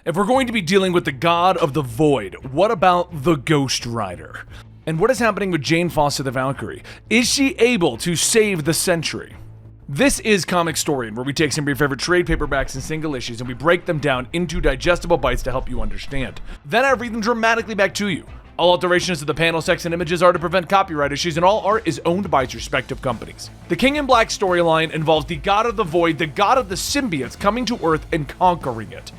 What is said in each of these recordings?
If we're going to be dealing with the god of the void, what about the Ghost Rider? And what is happening with Jane Foster the Valkyrie? Is she able to save the century? This is Comicstorian, where we take some of your favorite trade paperbacks and single issues and we break them down into digestible bites to help you understand. Then I read them dramatically back to you. All alterations to the panel, text, and images are to prevent copyright issues, and all art is owned by its respective companies. The King in Black storyline involves the god of the void, the god of the symbiotes, coming to Earth and conquering it.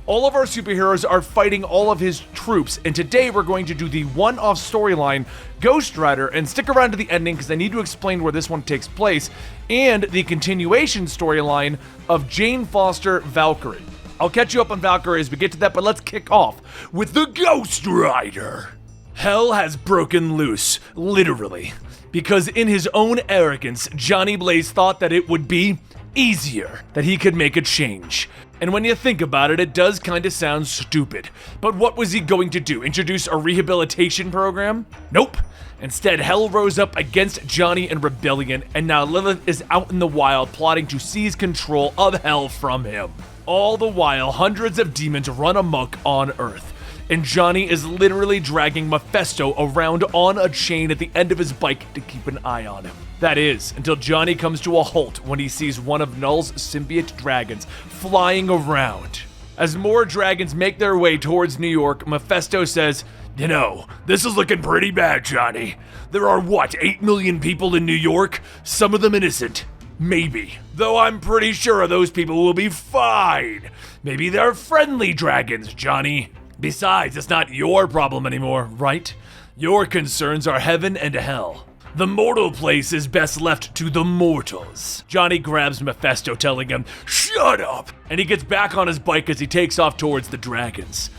All of our superheroes are fighting all of his troops, and today we're going to do the one-off storyline, Ghost Rider, and stick around to the ending because I need to explain where this one takes place, and the continuation storyline of Jane Foster Valkyrie. I'll catch you up on Valkyrie as we get to that, but let's kick off with the Ghost Rider. Hell has broken loose, literally, because in his own arrogance, Johnny Blaze thought that it would be easier, that he could make a change. And when you think about it, it does kind of sound stupid. But what was he going to do? Introduce a rehabilitation program? Nope. Instead, Hell rose up against Johnny in rebellion, and now Lilith is out in the wild plotting to seize control of Hell from him. All the while, hundreds of demons run amok on Earth. And Johnny is literally dragging Mephisto around on a chain at the end of his bike to keep an eye on him. That is, until Johnny comes to a halt when he sees one of Null's symbiote dragons flying around. As more dragons make their way towards New York, Mephisto says, "You know, this is looking pretty bad, Johnny. There are, 8 million people in New York? Some of them innocent. Maybe. Though I'm pretty sure those people will be fine. Maybe they're friendly dragons, Johnny. Besides, it's not your problem anymore, right? Your concerns are heaven and hell. The mortal place is best left to the mortals." Johnny grabs Mephisto, telling him, "Shut up!" And he gets back on his bike as he takes off towards the dragons.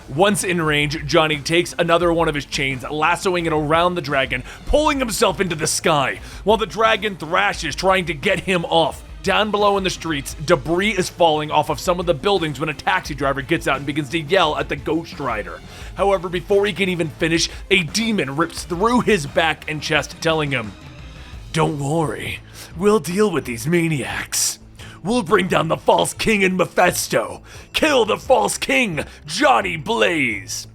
Once in range, Johnny takes another one of his chains, lassoing it around the dragon, pulling himself into the sky, while the dragon thrashes, trying to get him off. Down below in the streets, debris is falling off of some of the buildings when a taxi driver gets out and begins to yell at the Ghost Rider. However, before he can even finish, a demon rips through his back and chest, telling him, "Don't worry, we'll deal with these maniacs. We'll bring down the false king and Mephisto. Kill the false king, Johnny Blaze."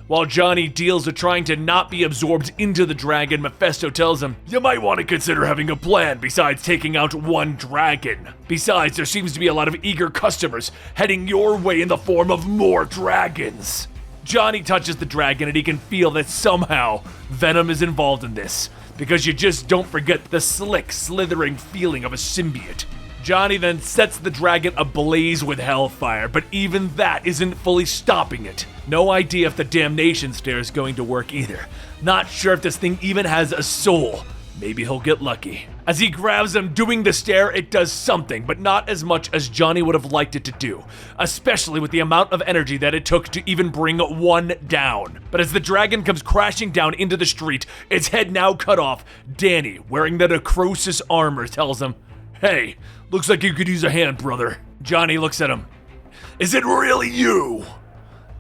While Johnny deals with trying to not be absorbed into the dragon, Mephisto tells him, "You might want to consider having a plan besides taking out one dragon. Besides, there seems to be a lot of eager customers heading your way in the form of more dragons." Johnny touches the dragon and he can feel that somehow Venom is involved in this, because you just don't forget the slick, slithering feeling of a symbiote. Johnny then sets the dragon ablaze with hellfire, but even that isn't fully stopping it. No idea if the damnation stare is going to work either. Not sure if this thing even has a soul. Maybe he'll get lucky. As he grabs him, doing the stare, it does something, but not as much as Johnny would have liked it to do, especially with the amount of energy that it took to even bring one down. But as the dragon comes crashing down into the street, its head now cut off, Danny, wearing the necrosis armor, tells him, "Hey, looks like you could use a hand, brother." Johnny looks at him. "Is it really you?"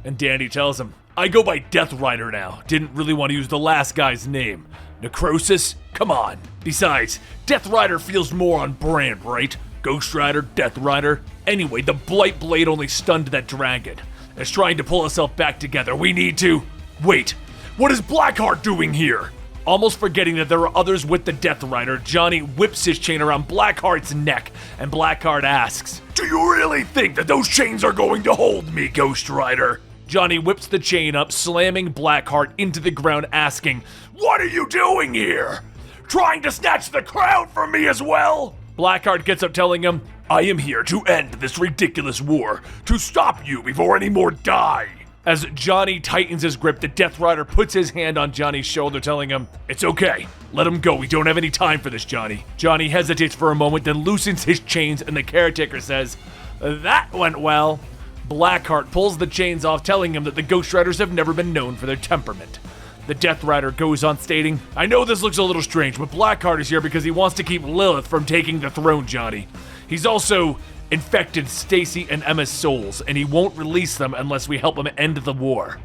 And Danny tells him, "I go by Death Rider now. Didn't really want to use the last guy's name. Necrosis? Come on. Besides, Death Rider feels more on brand, right? Ghost Rider, Death Rider. Anyway, the Blight Blade only stunned that dragon. It's trying to pull itself back together. We need to... Wait, what is Blackheart doing here?" Almost forgetting that there are others with the Death Rider, Johnny whips his chain around Blackheart's neck, and Blackheart asks, "Do you really think that those chains are going to hold me, Ghost Rider?" Johnny whips the chain up, slamming Blackheart into the ground, asking, "What are you doing here? Trying to snatch the crown from me as well?" Blackheart gets up, telling him, "I am here to end this ridiculous war, to stop you before any more die." As Johnny tightens his grip, the Death Rider puts his hand on Johnny's shoulder, telling him, "It's okay. Let him go. We don't have any time for this, Johnny." Johnny hesitates for a moment, then loosens his chains, and the caretaker says, "That went well." Blackheart pulls the chains off, telling him that the Ghost Riders have never been known for their temperament. The Death Rider goes on stating, "I know this looks a little strange, but Blackheart is here because he wants to keep Lilith from taking the throne, Johnny. He's also infected Stacy and Emma's souls, and he won't release them unless we help him end the war.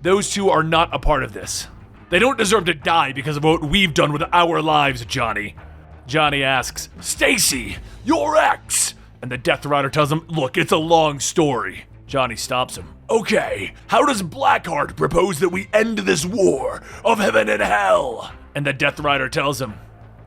Those two are not a part of this. They don't deserve to die because of what we've done with our lives, Johnny." Johnny asks, "Stacy, your ex?" And the Death Rider tells him, "Look, it's a long story." Johnny stops him. Okay, how does Blackheart propose that we end this war of heaven and hell? And the Death Rider tells him,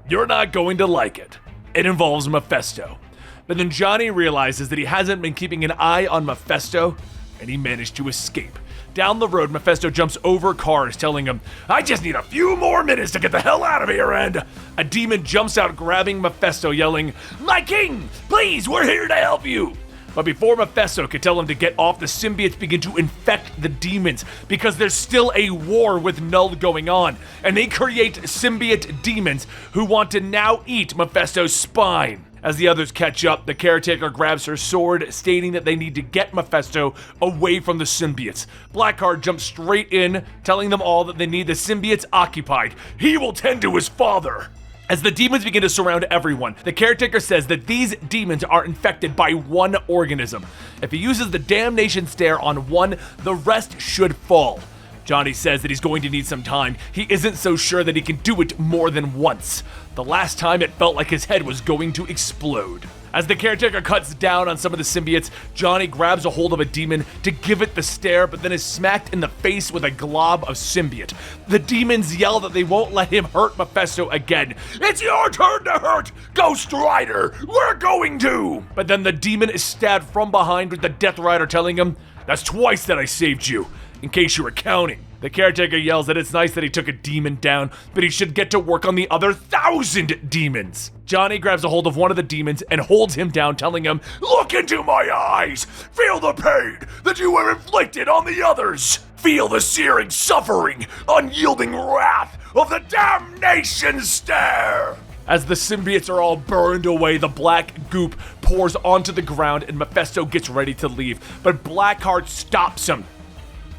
you're not going to like it. It involves Mephisto. But then Johnny realizes that he hasn't been keeping an eye on Mephisto, and he managed to escape. Down the road, Mephisto jumps over cars, telling him, I just need a few more minutes to get the hell out of here, and a demon jumps out, grabbing Mephisto, yelling, My king, please, we're here to help you. But before Mephisto could tell him to get off, the symbiotes begin to infect the demons because there's still a war with Null going on, and they create symbiote demons who want to now eat Mephisto's spine. As the others catch up, the caretaker grabs her sword, stating that they need to get Mephisto away from the symbiotes. Blackheart jumps straight in, telling them all that they need the symbiotes occupied. He will tend to his father. As the demons begin to surround everyone, the caretaker says that these demons are infected by one organism. If he uses the damnation stare on one, the rest should fall. Johnny says that he's going to need some time. He isn't so sure that he can do it more than once. The last time it felt like his head was going to explode. As the caretaker cuts down on some of the symbiotes, Johnny grabs a hold of a demon to give it the stare, but then is smacked in the face with a glob of symbiote. The demons yell that they won't let him hurt Mephisto again. It's your turn to hurt, Ghost Rider! We're going to! But then the demon is stabbed from behind with the Death Rider telling him, That's twice that I saved you, in case you were counting. The caretaker yells that it's nice that he took a demon down, but he should get to work on the other 1,000 demons. Johnny grabs a hold of one of the demons and holds him down, telling him, Look into my eyes! Feel the pain that you have inflicted on the others! Feel the searing suffering, unyielding wrath of the damnation stare! As the symbiotes are all burned away, the black goop pours onto the ground and Mephisto gets ready to leave, but Blackheart stops him.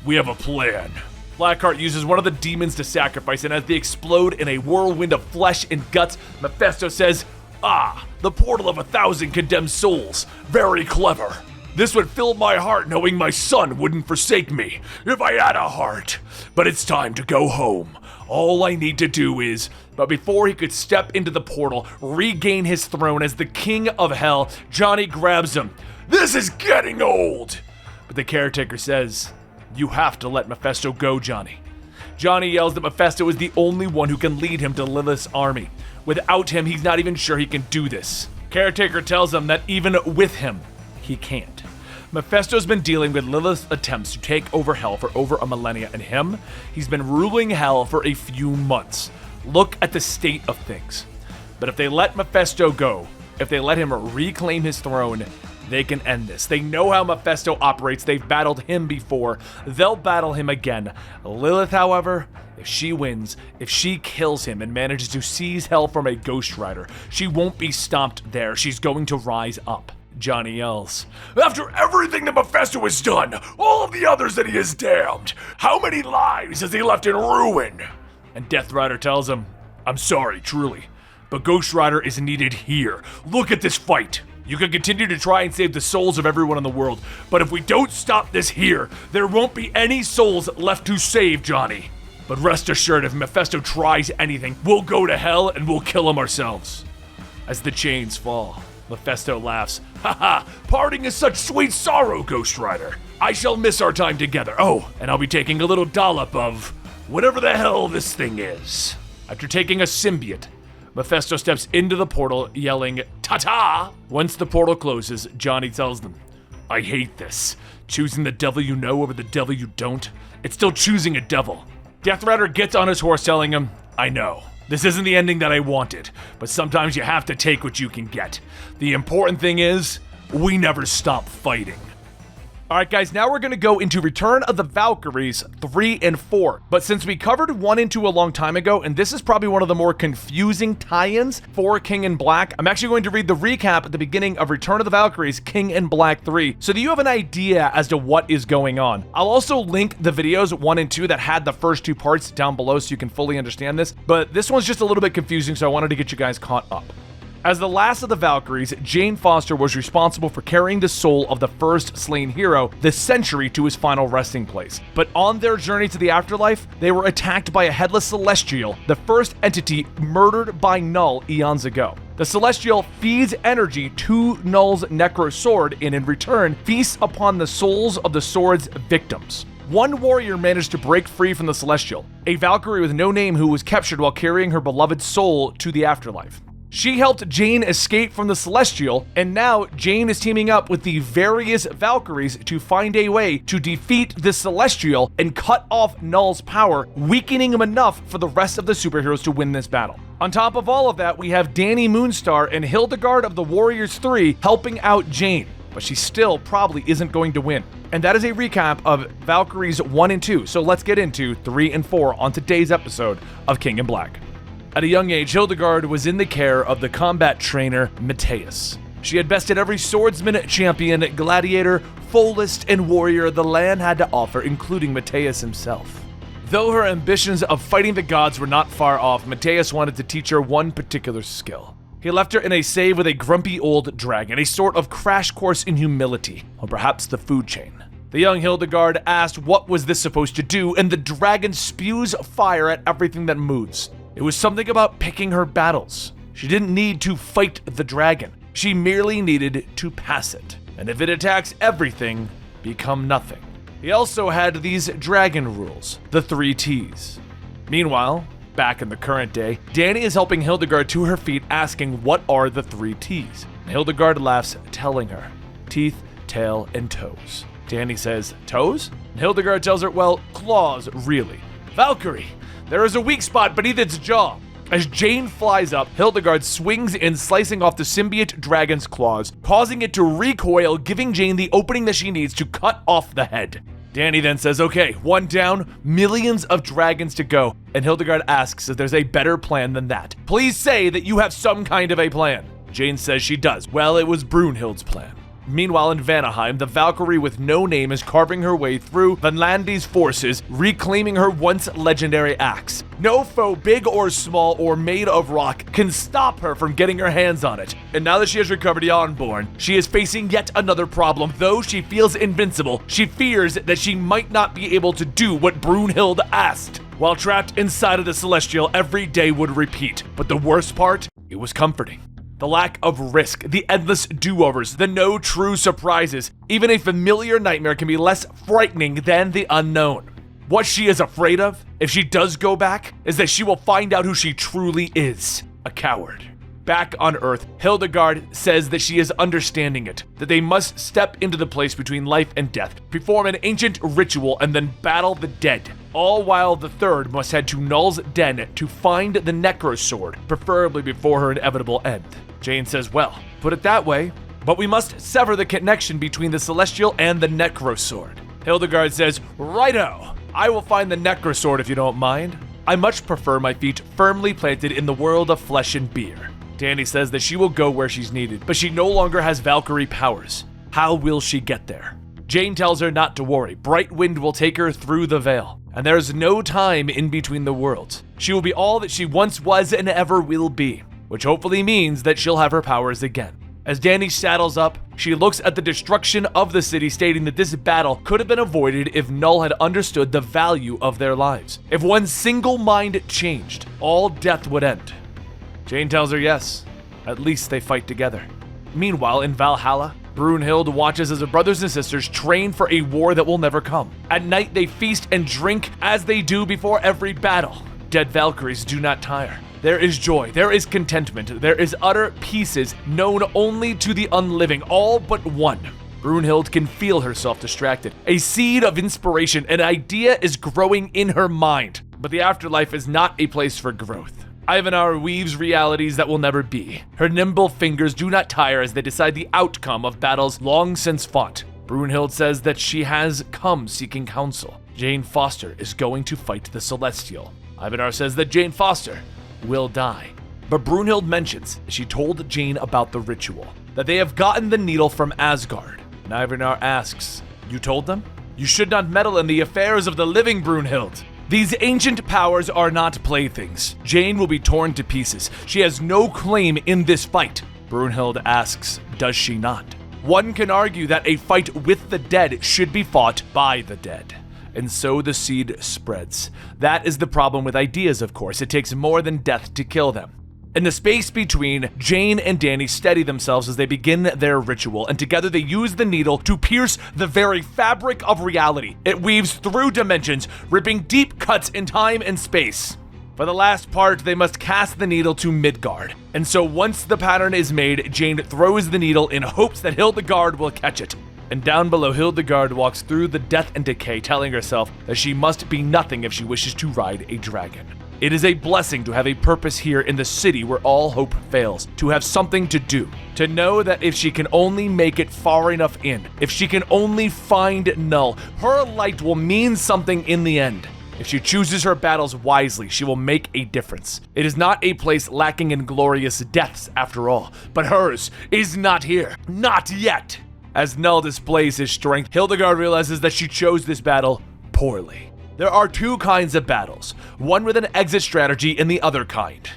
We have a plan. Blackheart uses one of the demons to sacrifice, and as they explode in a whirlwind of flesh and guts, Mephisto says, the portal of 1,000 condemned souls. Very clever. This would fill my heart knowing my son wouldn't forsake me, if I had a heart. But it's time to go home. All I need to do is... But before he could step into the portal, regain his throne as the king of hell, Johnny grabs him. This is getting old. But the caretaker says... You have to let Mephisto go, Johnny. Johnny yells that Mephisto is the only one who can lead him to Lilith's army. Without him, he's not even sure he can do this. Caretaker tells him that even with him, he can't. Mephisto's been dealing with Lilith's attempts to take over Hell for over a millennia, and he's been ruling Hell for a few months. Look at the state of things. But if they let Mephisto go, if they let him reclaim his throne, they can end this. They know how Mephisto operates. They've battled him before. They'll battle him again. Lilith, however, if she wins, if she kills him and manages to seize Hell from a Ghost Rider, she won't be stopped there. She's going to rise up. Johnny yells, After everything that Mephisto has done, all of the others that he has damned, how many lives has he left in ruin? And Death Rider tells him, I'm sorry, truly, but Ghost Rider is needed here. Look at this fight. You can continue to try and save the souls of everyone in the world, but if we don't stop this here, there won't be any souls left to save, Johnny. But rest assured, if Mephisto tries anything, we'll go to Hell and we'll kill him ourselves. As the chains fall, Mephisto laughs. Haha, parting is such sweet sorrow, Ghost Rider. I shall miss our time together. Oh, and I'll be taking a little dollop of whatever the hell this thing is. After taking a symbiote, Mephisto steps into the portal, yelling, Ta-ta! Once the portal closes, Johnny tells them, I hate this. Choosing the devil you know over the devil you don't. It's still choosing a devil. Death Rider gets on his horse, telling him, I know. This isn't the ending that I wanted, but sometimes you have to take what you can get. The important thing is, we never stop fighting. Alright guys, now we're going to go into Return of the Valkyries 3 and 4. But since we covered 1 and 2 a long time ago, and this is probably one of the more confusing tie-ins for King in Black, I'm actually going to read the recap at the beginning of Return of the Valkyries King in Black 3, so that you have an idea as to what is going on. I'll also link the videos 1 and 2 that had the first 2 parts down below so you can fully understand this, but this one's just a little bit confusing, so I wanted to get you guys caught up. As the last of the Valkyries, Jane Foster was responsible for carrying the soul of the first slain hero, the Sentry, to his final resting place. But on their journey to the afterlife, they were attacked by a headless Celestial, the first entity murdered by Null eons ago. The Celestial feeds energy to Null's Necro Sword and in return feasts upon the souls of the sword's victims. One warrior managed to break free from the Celestial, a Valkyrie with no name who was captured while carrying her beloved soul to the afterlife. She helped Jane escape from the Celestial, and now Jane is teaming up with the various Valkyries to find a way to defeat the Celestial and cut off Null's power, weakening him enough for the rest of the superheroes to win this battle. On top of all of that, we have Danny Moonstar and Hildegard of the Warriors 3 helping out Jane, but she still probably isn't going to win. And that is a recap of Valkyries 1 and 2, so let's get into 3 and 4 on today's episode of King in Black. At a young age, Hildegard was in the care of the combat trainer, Matthias. She had bested every swordsman, champion, gladiator, foalist, and warrior the land had to offer, including Matthias himself. Though her ambitions of fighting the gods were not far off, Matthias wanted to teach her one particular skill. He left her in a cave with a grumpy old dragon, a sort of crash course in humility, or perhaps the food chain. The young Hildegard asked what was this supposed to do, and the dragon spews fire at everything that moves. It was something about picking her battles. She didn't need to fight the dragon. She merely needed to pass it. And if it attacks everything, become nothing. He also had these dragon rules, the 3 T's. Meanwhile, back in the current day, Danny is helping Hildegard to her feet, asking what are the 3 T's. Hildegard laughs, telling her, teeth, tail, and toes. Danny says, toes? And Hildegard tells her, well, claws, really. Valkyrie! There is a weak spot beneath its jaw. As Jane flies up, Hildegard swings in, slicing off the symbiote dragon's claws, causing it to recoil, giving Jane the opening that she needs to cut off the head. Danny then says, okay, 1 down, millions of dragons to go, and Hildegard asks if there's a better plan than that. Please say that you have some kind of a plan. Jane says she does. Well, it was Brunhild's plan. Meanwhile, in Vanaheim, the Valkyrie with no name is carving her way through Vanlandi's forces, reclaiming her once legendary axe. No foe, big or small or made of rock, can stop her from getting her hands on it. And now that she has recovered Jarnborn, she is facing yet another problem. Though she feels invincible, she fears that she might not be able to do what Brunhild asked. While trapped inside of the Celestial, every day would repeat. But the worst part, it was comforting. The lack of risk, the endless do-overs, the no true surprises. Even a familiar nightmare can be less frightening than the unknown. What she is afraid of, if she does go back, is that she will find out who she truly is, a coward. Back on Earth, Hildegard says that she is understanding it, that they must step into the place between life and death, perform an ancient ritual, and then battle the dead. All while the third must head to Null's den to find the Necro Sword, preferably before her inevitable end. Jane says, well, put it that way, but we must sever the connection between the Celestial and the Necro Sword. Hildegard says, righto, I will find the Necro Sword if you don't mind. I much prefer my feet firmly planted in the world of flesh and beer. Danny says that she will go where she's needed, but she no longer has Valkyrie powers. How will she get there? Jane tells her not to worry. Bright wind will take her through the veil, and there is no time in between the worlds. She will be all that she once was and ever will be, which hopefully means that she'll have her powers again. As Danny saddles up, she looks at the destruction of the city, stating that this battle could have been avoided if Null had understood the value of their lives. If one single mind changed, all death would end. Jane tells her yes, at least they fight together. Meanwhile, in Valhalla, Brunhild watches as her brothers and sisters train for a war that will never come. At night, they feast and drink as they do before every battle. Dead Valkyries do not tire. There is joy, there is contentment, there is utter peace known only to the unliving, all but one. Brunhild can feel herself distracted. A seed of inspiration, an idea is growing in her mind. But the afterlife is not a place for growth. Ivanar weaves realities that will never be. Her nimble fingers do not tire as they decide the outcome of battles long since fought. Brunhild says that she has come seeking counsel. Jane Foster is going to fight the Celestial. Ivanar says that Jane Foster will die. But Brunhild mentions she told Jane about the ritual, that they have gotten the needle from Asgard. And Ivanar asks, you told them? You should not meddle in the affairs of the living, Brunhild. These ancient powers are not playthings. Jane will be torn to pieces. She has no claim in this fight. Brunhild asks, does she not? One can argue that a fight with the dead should be fought by the dead. And so the seed spreads. That is the problem with ideas, of course. It takes more than death to kill them. In the space between, Jane and Danny steady themselves as they begin their ritual, and together they use the needle to pierce the very fabric of reality. It weaves through dimensions, ripping deep cuts in time and space. For the last part, they must cast the needle to Midgard. And so once the pattern is made, Jane throws the needle in hopes that Hildegard will catch it. And down below, Hildegard walks through the death and decay, telling herself that she must be nothing if she wishes to ride a dragon. It is a blessing to have a purpose here in the city where all hope fails, to have something to do, to know that if she can only make it far enough in, if she can only find Null, her light will mean something in the end. If she chooses her battles wisely, she will make a difference. It is not a place lacking in glorious deaths after all, but hers is not here. Not yet! As Null displays his strength, Hildegard realizes that she chose this battle poorly. There are two kinds of battles, one with an exit strategy and the other kind.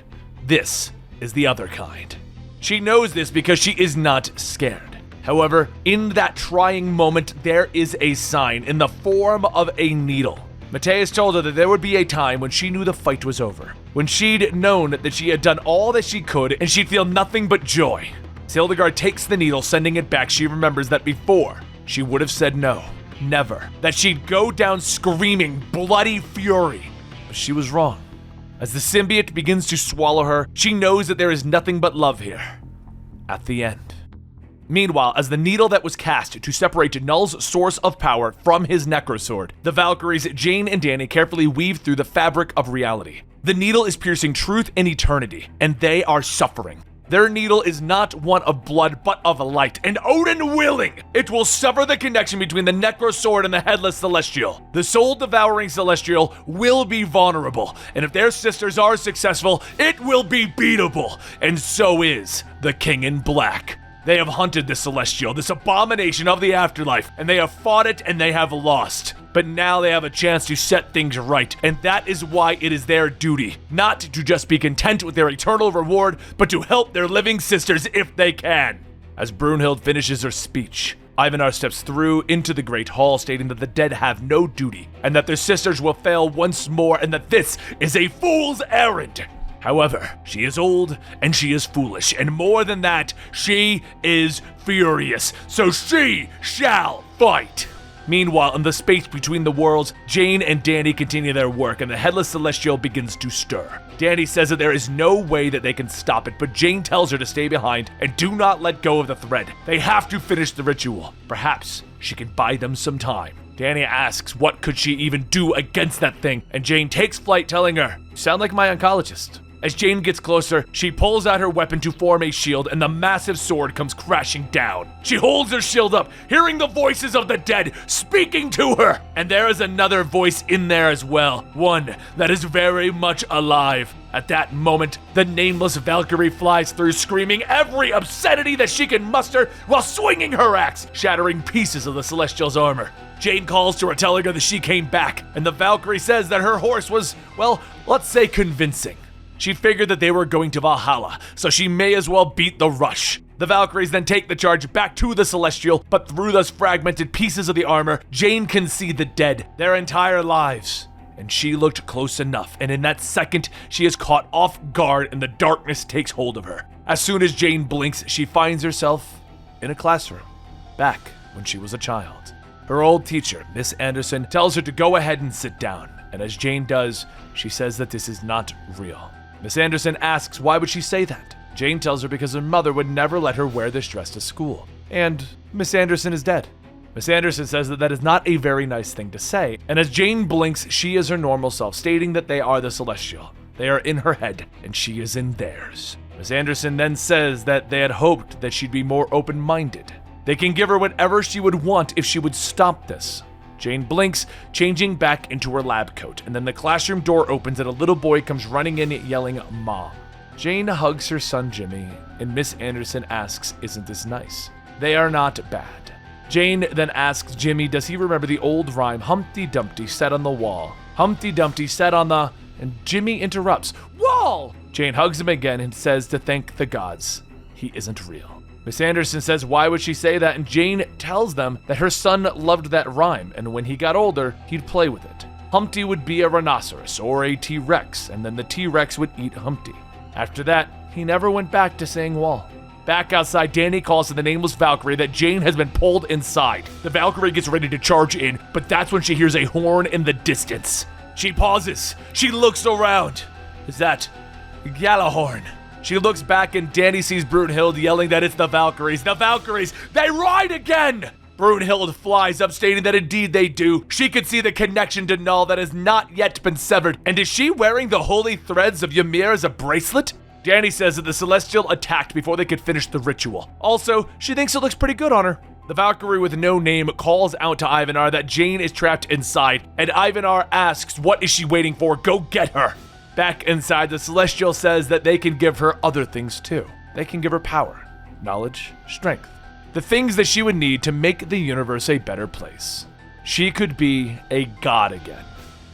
This is the other kind. She knows this because she is not scared. However, in that trying moment, there is a sign in the form of a needle. Matthias told her that there would be a time when she knew the fight was over, when she'd known that she had done all that she could and she'd feel nothing but joy. As Hildegard takes the needle, sending it back, she remembers that before, she would have said no. Never. That she'd go down screaming bloody fury. But she was wrong. As the symbiote begins to swallow her, she knows that there is nothing but love here. At the end. Meanwhile, as the needle that was cast to separate Null's source of power from his necrosword, the Valkyries, Jane and Danny carefully weave through the fabric of reality. The needle is piercing truth and eternity, and they are suffering. Their needle is not one of blood, but of light, and Odin willing, it will sever the connection between the Necrosword and the Headless Celestial. The soul-devouring Celestial will be vulnerable, and if their sisters are successful, it will be beatable, and so is the King in Black. They have hunted the Celestial, this abomination of the afterlife, and they have fought it and they have lost. But now they have a chance to set things right, and that is why it is their duty, not to just be content with their eternal reward, but to help their living sisters if they can. As Brunhild finishes her speech, Ivanar steps through into the Great Hall, stating that the dead have no duty, and that their sisters will fail once more, and that this is a fool's errand. However, she is old and she is foolish, and more than that, she is furious, so she shall fight. Meanwhile, in the space between the worlds, Jane and Danny continue their work, and the Headless Celestial begins to stir. Danny says that there is no way that they can stop it, but Jane tells her to stay behind and do not let go of the thread. They have to finish the ritual. Perhaps she can buy them some time. Danny asks what could she even do against that thing, and Jane takes flight, telling her, "You sound like my oncologist." As Jane gets closer, she pulls out her weapon to form a shield, and the massive sword comes crashing down. She holds her shield up, hearing the voices of the dead speaking to her. And there is another voice in there as well, one that is very much alive. At that moment, the nameless Valkyrie flies through, screaming every obscenity that she can muster while swinging her axe, shattering pieces of the Celestial's armor. Jane calls to her, telling her that she came back, and the Valkyrie says that her horse was, well, let's say convincing. She figured that they were going to Valhalla, so she may as well beat the rush. The Valkyries then take the charge back to the Celestial, but through those fragmented pieces of the armor, Jane can see the dead, their entire lives. And she looked close enough, and in that second, she is caught off guard and the darkness takes hold of her. As soon as Jane blinks, she finds herself in a classroom, back when she was a child. Her old teacher, Miss Anderson, tells her to go ahead and sit down, and as Jane does, she says that this is not real. Miss Anderson asks why would she say that. Jane tells her because her mother would never let her wear this dress to school. And Miss Anderson is dead. Miss Anderson says that that is not a very nice thing to say, and as Jane blinks, she is her normal self, stating that they are the Celestial. They are in her head, and she is in theirs. Miss Anderson then says that they had hoped that she'd be more open-minded. They can give her whatever she would want if she would stop this. Jane blinks, changing back into her lab coat, and then the classroom door opens and a little boy comes running in yelling, "Mom." Jane hugs her son Jimmy, and Miss Anderson asks, "Isn't this nice?" They are not bad. Jane then asks Jimmy, does he remember the old rhyme Humpty Dumpty said on the wall, Humpty Dumpty sat on the... and Jimmy interrupts. Wall! Jane hugs him again and says to thank the gods. He isn't real. Miss Anderson says why would she say that, and Jane tells them that her son loved that rhyme, and when he got older, he'd play with it. Humpty would be a rhinoceros or a T-Rex, and then the T-Rex would eat Humpty. After that, he never went back to saying wall. Back outside, Danny calls to the nameless Valkyrie that Jane has been pulled inside. The Valkyrie gets ready to charge in, but that's when she hears a horn in the distance. She pauses. She looks around. Is that Gjallarhorn? She looks back and Danny sees Brunhild yelling that it's the Valkyries. The Valkyries, they ride again! Brunhild flies up stating that indeed they do. She could see the connection to Null that has not yet been severed. And is she wearing the holy threads of Ymir as a bracelet? Danny says that the Celestial attacked before they could finish the ritual. Also, she thinks it looks pretty good on her. The Valkyrie with no name calls out to Ivanar that Jane is trapped inside, and Ivanar asks what is she waiting for, go get her. Back inside, the Celestial says that they can give her other things too. They can give her power, knowledge, strength. The things that she would need to make the universe a better place. She could be a god again.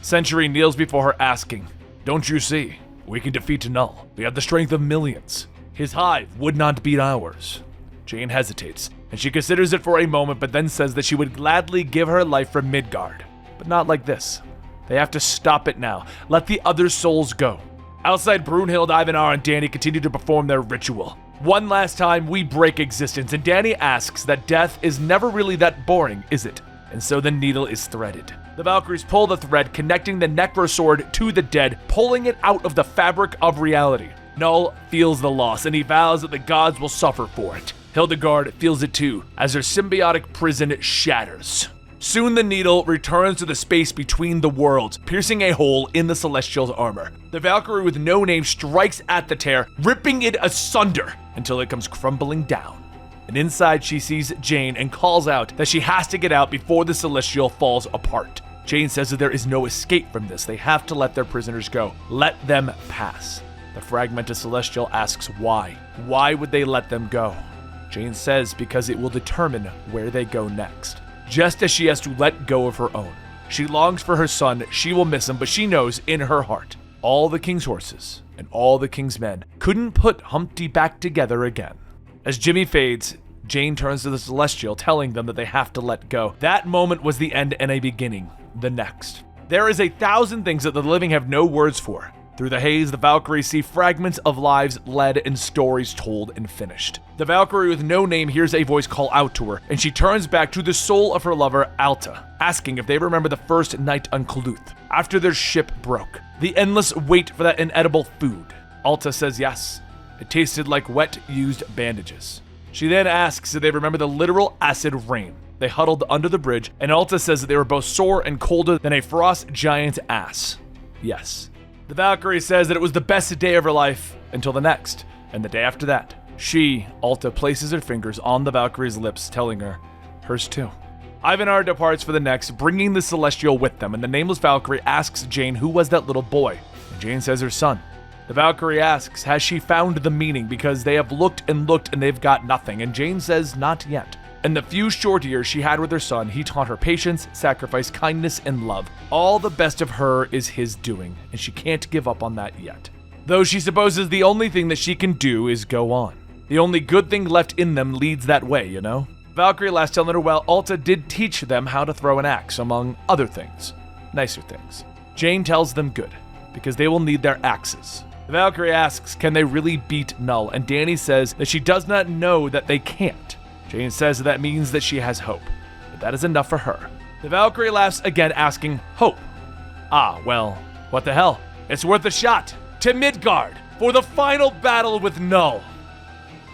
Century kneels before her asking, don't you see? We can defeat Null. We have the strength of millions. His hive would not beat ours. Jane hesitates, and she considers it for a moment, but then says that she would gladly give her life for Midgard. But not like this. They have to stop it now. Let the other souls go. Outside, Brunhild, Ivanar, and Danny continue to perform their ritual. One last time, we break existence, and Danny asks that death is never really that boring, is it? And so the needle is threaded. The Valkyries pull the thread, connecting the necrosword to the dead, pulling it out of the fabric of reality. Null feels the loss, and he vows that the gods will suffer for it. Hildegard feels it too, as her symbiotic prison shatters. Soon the needle returns to the space between the worlds, piercing a hole in the Celestial's armor. The Valkyrie with no name strikes at the tear, ripping it asunder until it comes crumbling down. And inside she sees Jane and calls out that she has to get out before the Celestial falls apart. Jane says that there is no escape from this. They have to let their prisoners go. Let them pass. The fragmented Celestial asks why. Why would they let them go? Jane says because it will determine where they go next. Just as she has to let go of her own. She longs for her son, she will miss him, but she knows in her heart, all the king's horses and all the king's men couldn't put Humpty back together again. As Jimmy fades, Jane turns to the Celestial, telling them that they have to let go. That moment was the end and a beginning, the next. There is 1,000 things that the living have no words for. Through the haze, the Valkyries see fragments of lives led and stories told and finished. The Valkyrie with no name hears a voice call out to her, and she turns back to the soul of her lover, Alta, asking if they remember the first night on Cluth, after their ship broke. The endless wait for that inedible food. Alta says yes. It tasted like wet, used bandages. She then asks if they remember the literal acid rain. They huddled under the bridge, and Alta says that they were both sore and colder than a frost giant's ass. Yes. The Valkyrie says that it was the best day of her life until the next, and the day after that. She, Alta, places her fingers on the Valkyrie's lips, telling her, hers too. Ivanar departs for the next, bringing the Celestial with them, and the nameless Valkyrie asks Jane who was that little boy, and Jane says her son. The Valkyrie asks, has she found the meaning, because they have looked and they've got nothing, and Jane says not yet. In the few short years she had with her son, he taught her patience, sacrifice, kindness, and love. All the best of her is his doing, and she can't give up on that yet. Though she supposes the only thing that she can do is go on. The only good thing left in them leads that way, you know? Valkyrie last telling her, well, Alta did teach them how to throw an axe, among other things. Nicer things. Jane tells them good, because they will need their axes. The Valkyrie asks, can they really beat Null? And Danny says that she does not know that they can't. Jane says that means that she has hope, but that is enough for her. The Valkyrie laughs again, asking, hope? Ah, well, what the hell? It's worth a shot. To Midgard for the final battle with Null.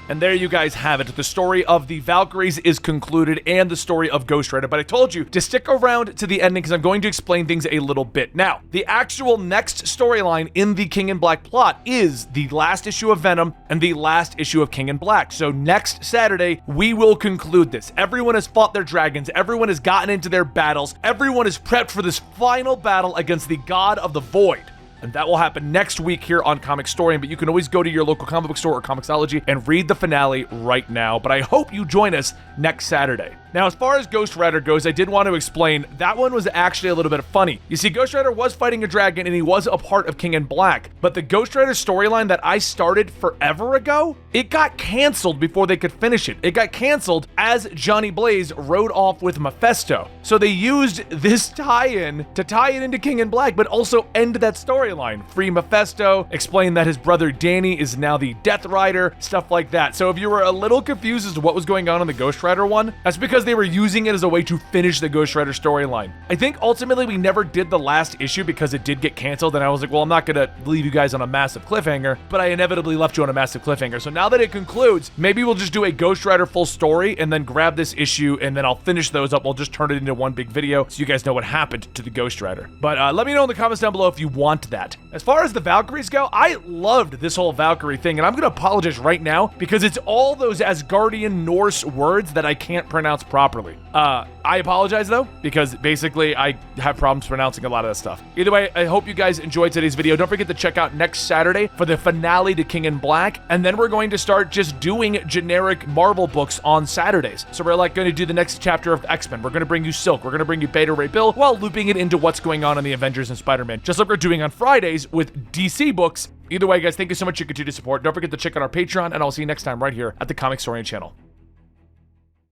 And there you guys have it. The story of the Valkyries is concluded and the story of Ghost Rider. But I told you to stick around to the ending because I'm going to explain things a little bit. Now, the actual next storyline in the King in Black plot is the last issue of Venom and the last issue of King in Black. So next Saturday, we will conclude this. Everyone has fought their dragons. Everyone has gotten into their battles. Everyone is prepped for this final battle against the God of the Void. And that will happen next week here on Comicstorian, but you can always go to your local comic book store or Comixology and read the finale right now. But I hope you join us next Saturday. Now, Now, as far as Ghost Rider goes, I did want to explain that one was actually a little bit funny. You see, Ghost Rider was fighting a dragon and he was a part of King in Black, but the Ghost Rider storyline that I started forever ago, it got canceled before they could finish it. It got canceled as Johnny Blaze rode off with Mephisto. So they used this tie-in to tie it into King in Black, but also end that storyline. Free Mephisto, explain that his brother Danny is now the Death Rider, stuff like that. So if you were a little confused as to what was going on in the Ghost Rider one, that's because they were using it as a way to finish the Ghost Rider storyline. I think ultimately we never did the last issue because it did get canceled, and I was like, well, I'm not gonna leave you guys on a massive cliffhanger, but I inevitably left you on a massive cliffhanger. So now that it concludes, maybe we'll just do a Ghost Rider full story and then grab this issue, and then I'll finish those up. We'll just turn it into one big video so you guys know what happened to the Ghost Rider. But let me know in the comments down below if you want that. As far as the Valkyries go, I loved this whole Valkyrie thing, and I'm gonna apologize right now because it's all those Asgardian Norse words that I can't pronounce properly. I apologize though, because basically I have problems pronouncing a lot of that stuff. Either way, I hope you guys enjoyed today's video. Don't forget to check out next Saturday for the finale to King in Black, and then we're going to start just doing generic Marvel books on Saturdays. So we're like going to do the next chapter of X-Men. We're going to bring you Silk. We're going to bring you Beta Ray Bill while looping it into what's going on in the Avengers and Spider-Man, just like we're doing on Fridays with DC books. Either way, guys, thank you so much for your continued support. Don't forget to check out our Patreon, and I'll see you next time right here at the Comicstorian channel.